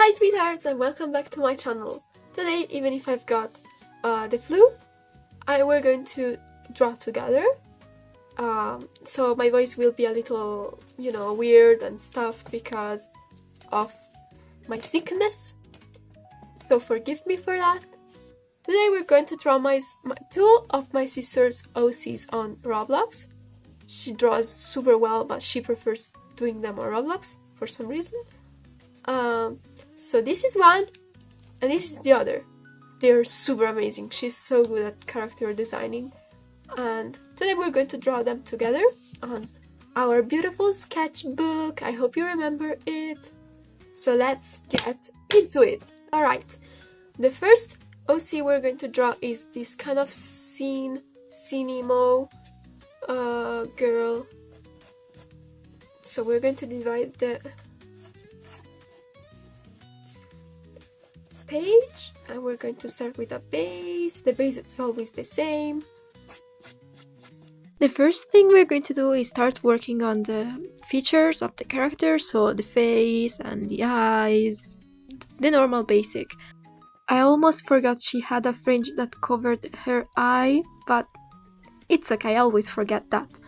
Hi sweethearts and welcome back to my channel. Today, even if I've got the flu, we're going to draw together. So my voice will be a little, weird and stuff because of my sickness. So forgive me for that. Today we're going to draw two of my sister's OCs on Roblox. She draws super well, but she prefers doing them on Roblox for some reason. So this is one, and this is the other. They're super amazing. She's so good at character designing. And today we're going to draw them together on our beautiful sketchbook. I hope you remember it. So let's get into it. Alright, the first OC we're going to draw is this kind of cinemo girl. So we're going to divide the page and we're going to start with a base. The base is always the same. The first thing we're going to do is start working on the features of the character, so the face and the eyes, the normal basic. I almost forgot she had a fringe that covered her eye, but it's okay, I always forget that.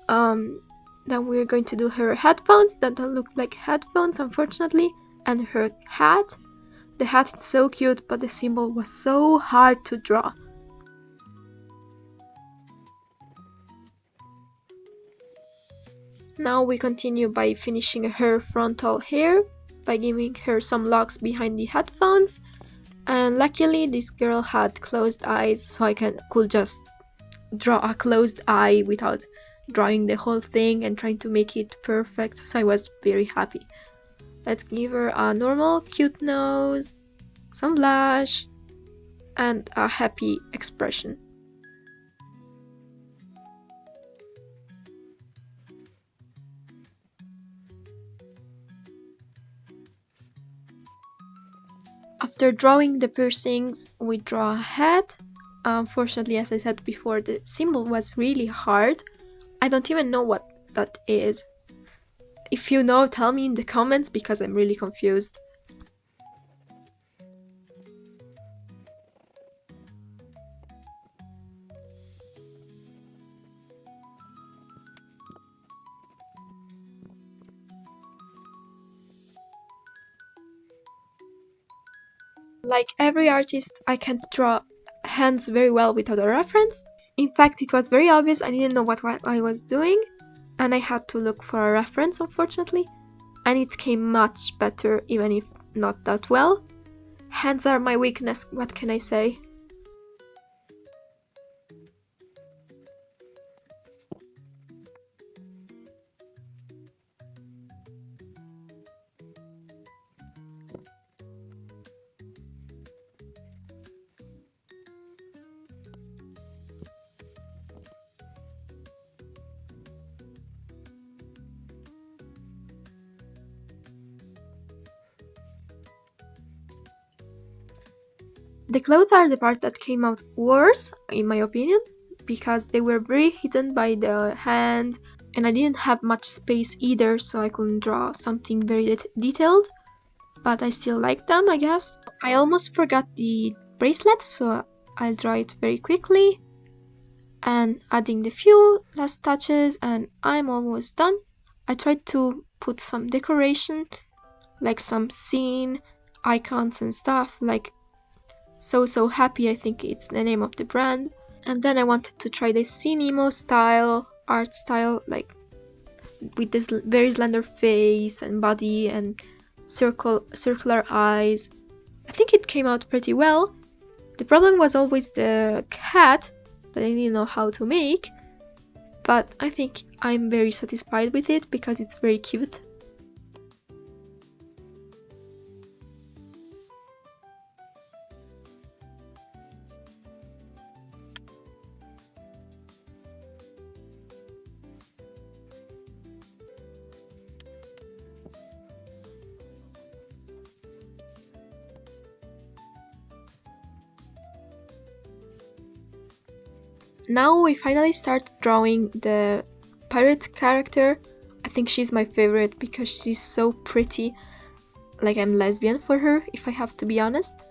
Then we're going to do her headphones that don't look like headphones, unfortunately, and her hat. The hat is so cute, but the symbol was so hard to draw. Now we continue by finishing her frontal hair, by giving her some locks behind the headphones. And luckily this girl had closed eyes, so I could just draw a closed eye without drawing the whole thing and trying to make it perfect, so I was very happy. Let's give her a normal cute nose, some blush, and a happy expression. After drawing the piercings, we draw a head. Unfortunately, as I said before, the symbol was really hard. I don't even know what that is. If you know, tell me in the comments because I'm really confused. Like every artist, I can't draw hands very well without a reference. In fact, it was very obvious I didn't know what I was doing, and I had to look for a reference, unfortunately, and it came much better, even if not that well. Hands are my weakness, what can I say? The clothes are the part that came out worse, in my opinion, because they were very hidden by the hand, and I didn't have much space either, so I couldn't draw something very detailed, but I still like them, I guess. I almost forgot the bracelet, so I'll draw it very quickly, and adding the few last touches, and I'm almost done. I tried to put some decoration, like some scene, icons and stuff, like So Happy, I think it's the name of the brand. And then I wanted to try this cinemo style, art style, like with this very slender face and body and circular eyes. I think it came out pretty well. The problem was always the cat that I didn't know how to make, but I think I'm very satisfied with it because it's very cute. Now we finally start drawing the pirate character. I think she's my favorite because she's so pretty. like I'm lesbian for her, if I have to be honest.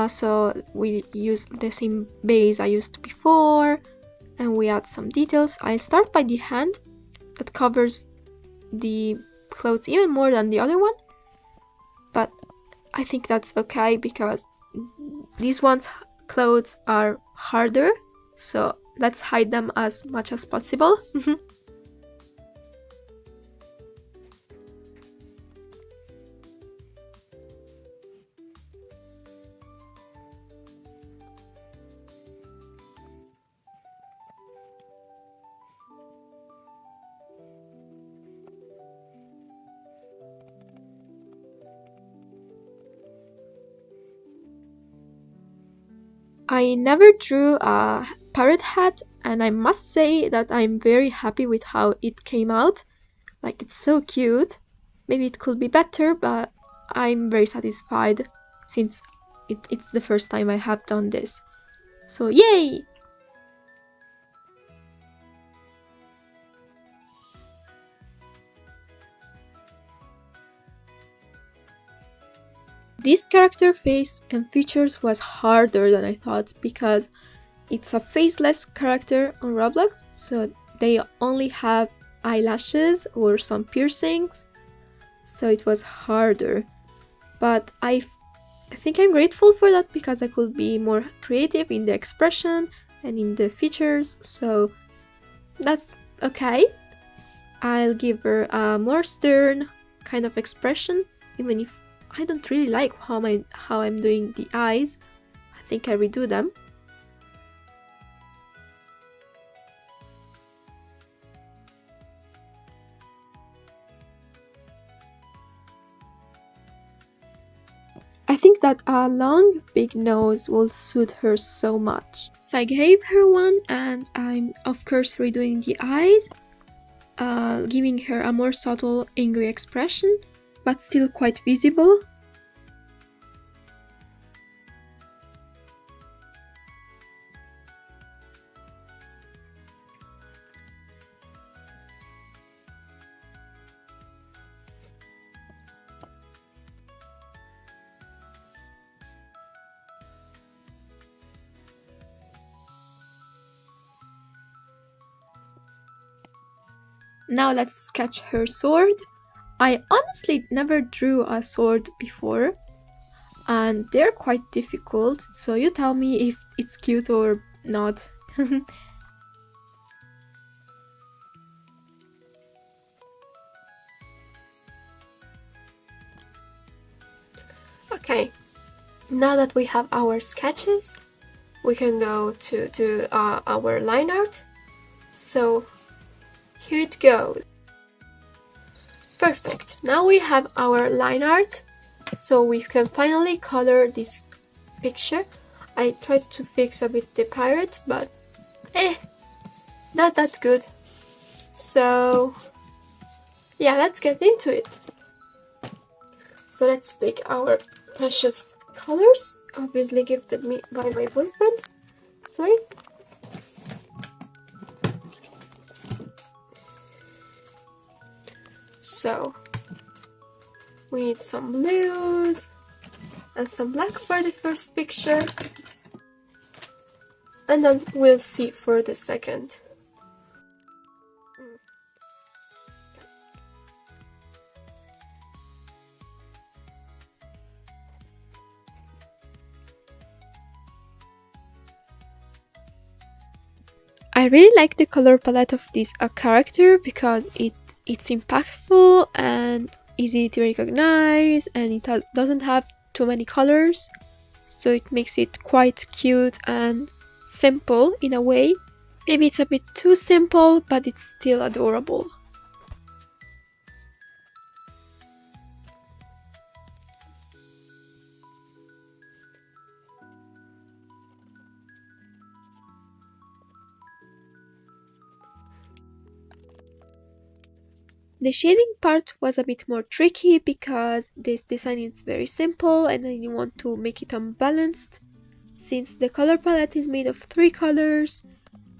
So we use the same base I used before, and we add some details. I start by the hand that covers the clothes even more than the other one, but I think that's okay because these ones' clothes are harder, so let's hide them as much as possible. I never drew a parrot hat, and I must say that I'm very happy with how it came out. Like, it's so cute. Maybe it could be better, but I'm very satisfied since it's the first time I have done this. So, yay! This character face and features was harder than I thought because it's a faceless character on Roblox, so they only have eyelashes or some piercings, so it was harder. But I think I'm grateful for that because I could be more creative in the expression and in the features, so that's okay. I'll give her a more stern kind of expression, even if I don't really like how I'm doing the eyes. I think I redo them. I think that a long, big nose will suit her so much. So I gave her one, and I'm of course redoing the eyes, giving her a more subtle, angry expression, but still quite visible. Now let's sketch her sword. I honestly never drew a sword before, and they're quite difficult, so you tell me if it's cute or not. Okay, now that we have our sketches, we can go to our line art. So here it goes. Perfect. Now we have our line art, so we can finally color this picture. I tried to fix a bit the pirate, but not that good. So yeah, let's get into it. So let's take our precious colors, obviously gifted me by my boyfriend. Sorry. So we need some blues and some black for the first picture, and then we'll see for the second. I really like the color palette of this character because it's impactful and easy to recognize, and it doesn't have too many colors, so it makes it quite cute and simple in a way. Maybe it's a bit too simple, but it's still adorable. The shading part was a bit more tricky because this design is very simple and I didn't want to make it unbalanced since the color palette is made of 3 colors,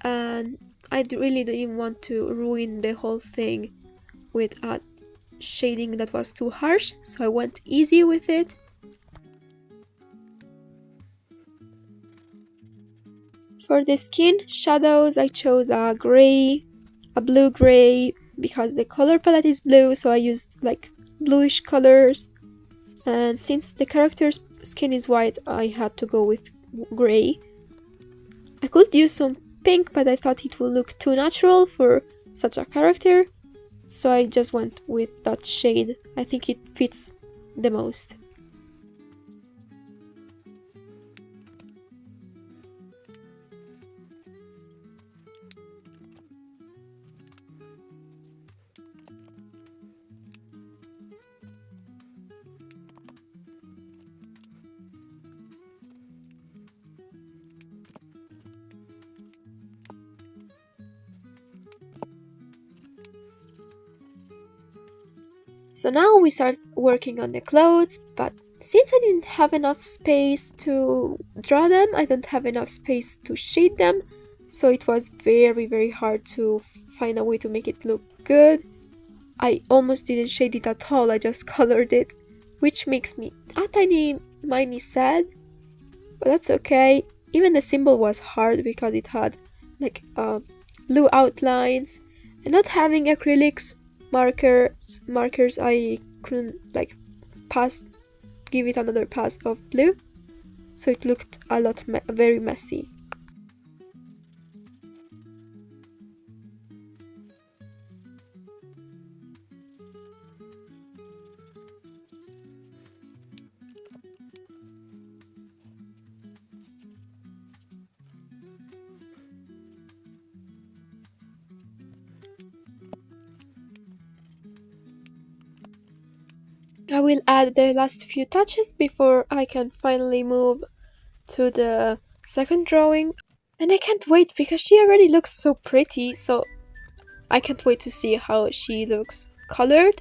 and I really didn't want to ruin the whole thing with a shading that was too harsh, so I went easy with it. For the skin shadows, I chose a gray, a blue gray, because the color palette is blue, so I used like bluish colors. And since the character's skin is white, I had to go with gray. I could use some pink, but I thought it would look too natural for such a character, so I just went with that shade. I think it fits the most. So now we start working on the clothes, but since I didn't have enough space to draw them, I don't have enough space to shade them, so it was very hard to find a way to make it look good. I almost didn't shade it at all, I just colored it, which makes me a tiny sad, but that's okay. Even the symbol was hard because it had like blue outlines, and not having acrylics markers, I couldn't like give it another pass of blue, so it looked a lot very messy. I will add the last few touches before I can finally move to the second drawing. And I can't wait because she already looks so pretty, so I can't wait to see how she looks colored.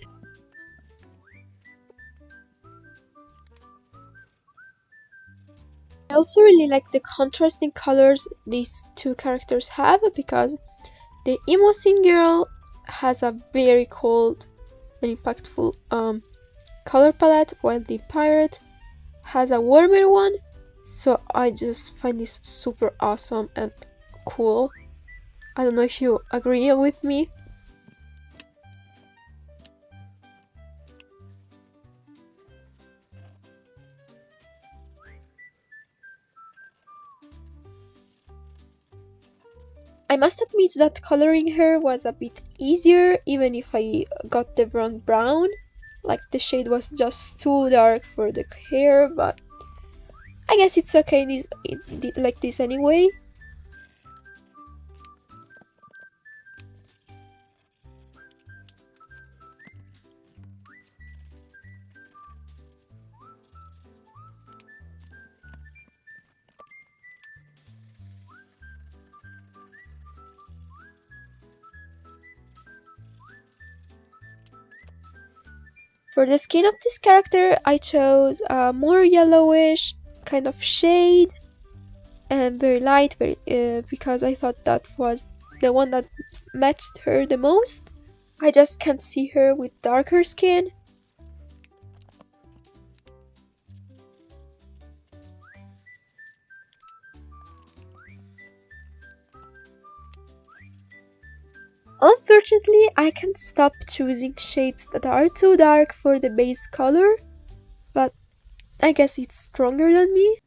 I also really like the contrasting colors these two characters have, because the emo scene girl has a very cold and impactful color palette, while the pirate has a warmer one, so I just find this super awesome and cool. I don't know if you agree with me. I must admit that coloring her was a bit easier, even if I got the wrong brown. Like the shade was just too dark for the hair, but I guess it's okay like this anyway. For the skin of this character, I chose a more yellowish kind of shade and very light, because I thought that was the one that matched her the most. I just can't see her with darker skin. Unfortunately, I can't stop choosing shades that are too dark for the base color, but I guess it's stronger than me.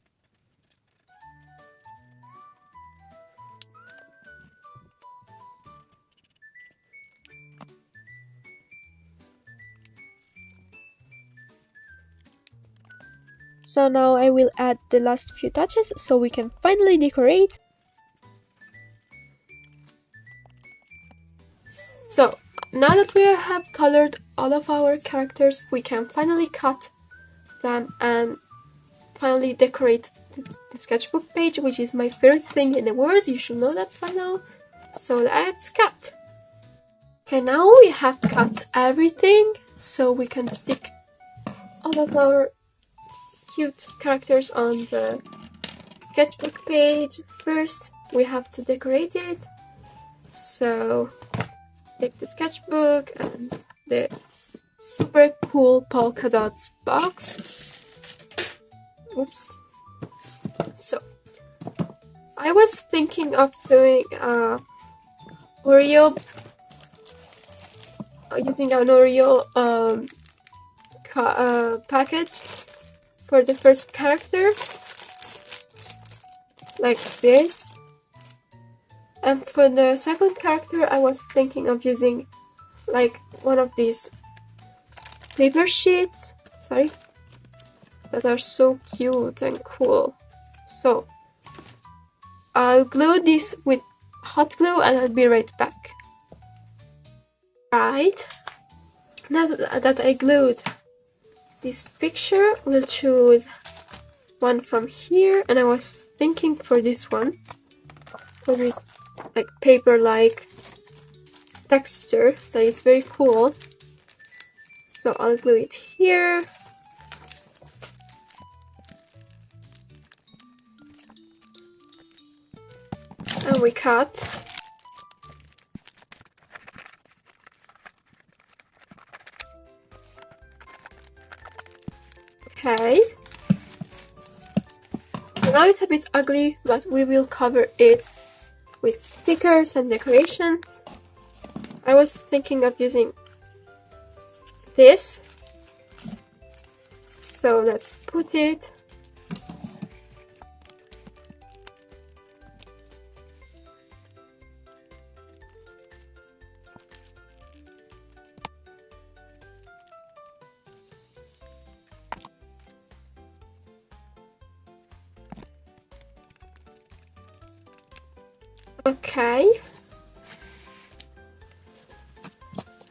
So now I will add the last few touches so we can finally decorate. So now that we have colored all of our characters, we can finally cut them and finally decorate the sketchbook page, which is my favorite thing in the world. You should know that by now. So let's cut. Okay, now we have cut everything, so we can stick all of our cute characters on the sketchbook page. First, we have to decorate it. So take the sketchbook and the super cool polka dots box. Oops. So I was thinking of doing Oreo, using an Oreo package for the first character, like this. And for the second character, I was thinking of using like one of these paper sheets, that are so cute and cool. So I'll glue this with hot glue and I'll be right back. Right, now that I glued this picture, we'll choose one from here, and I was thinking for this one, for this like paper-like texture, that is very cool. So I'll glue it here. And we cut. Okay. Now it's a bit ugly, but we will cover it with stickers and decorations. I was thinking of using this. So let's put it. Okay.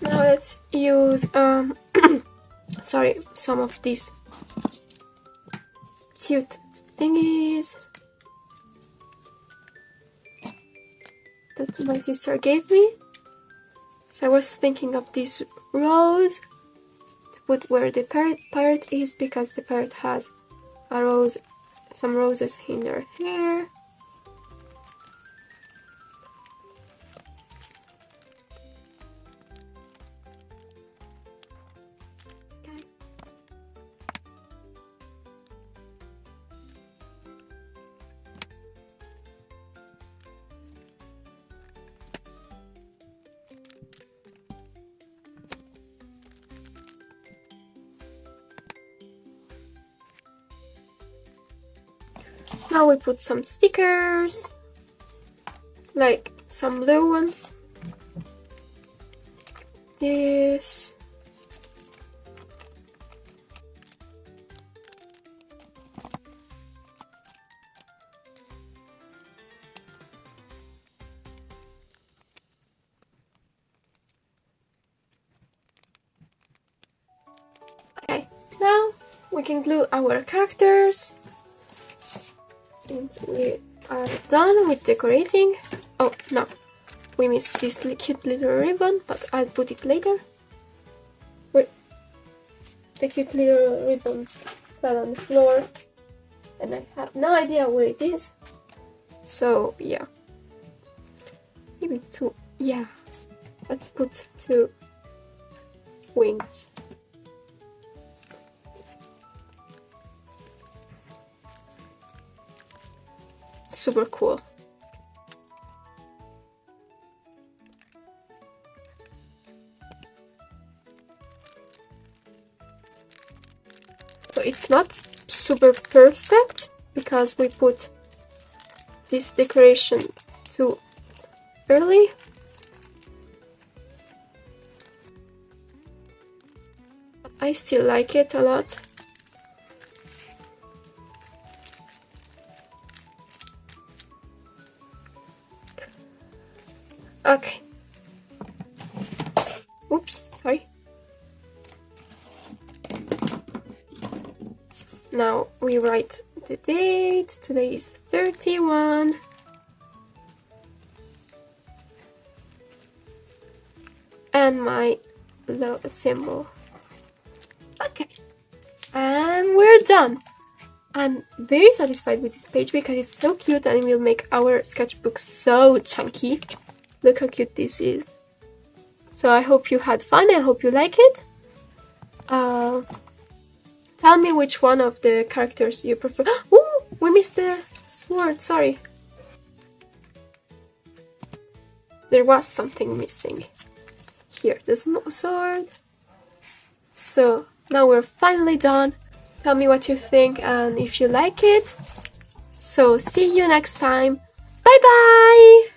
Now let's use some of these cute thingies that my sister gave me. So I was thinking of this rose to put where the parrot is, because the parrot has a rose, some roses in her hair. Now we put some stickers, like some blue ones. This. Okay, now we can glue our characters. Since we are done with decorating. Oh no, we missed this cute little ribbon, but I'll put it later. Wait, the cute little ribbon fell on the floor and I have no idea where it is. So yeah, maybe two. Yeah, let's put 2 wings. Super cool. So it's not super perfect because we put this decoration too early. But I still like it a lot. Okay. Oops, sorry. Now we write the date. Today is 31. And my symbol. Okay. And we're done. I'm very satisfied with this page because it's so cute and it will make our sketchbook so chunky. Look how cute this is. So I hope you had fun. I hope you like it. Uh, Tell me which one of the characters you prefer. Ooh, we missed the sword, sorry. There was something missing. Here, the sword. So, now we're finally done. Tell me what you think and if you like it. So, see you next time. Bye bye!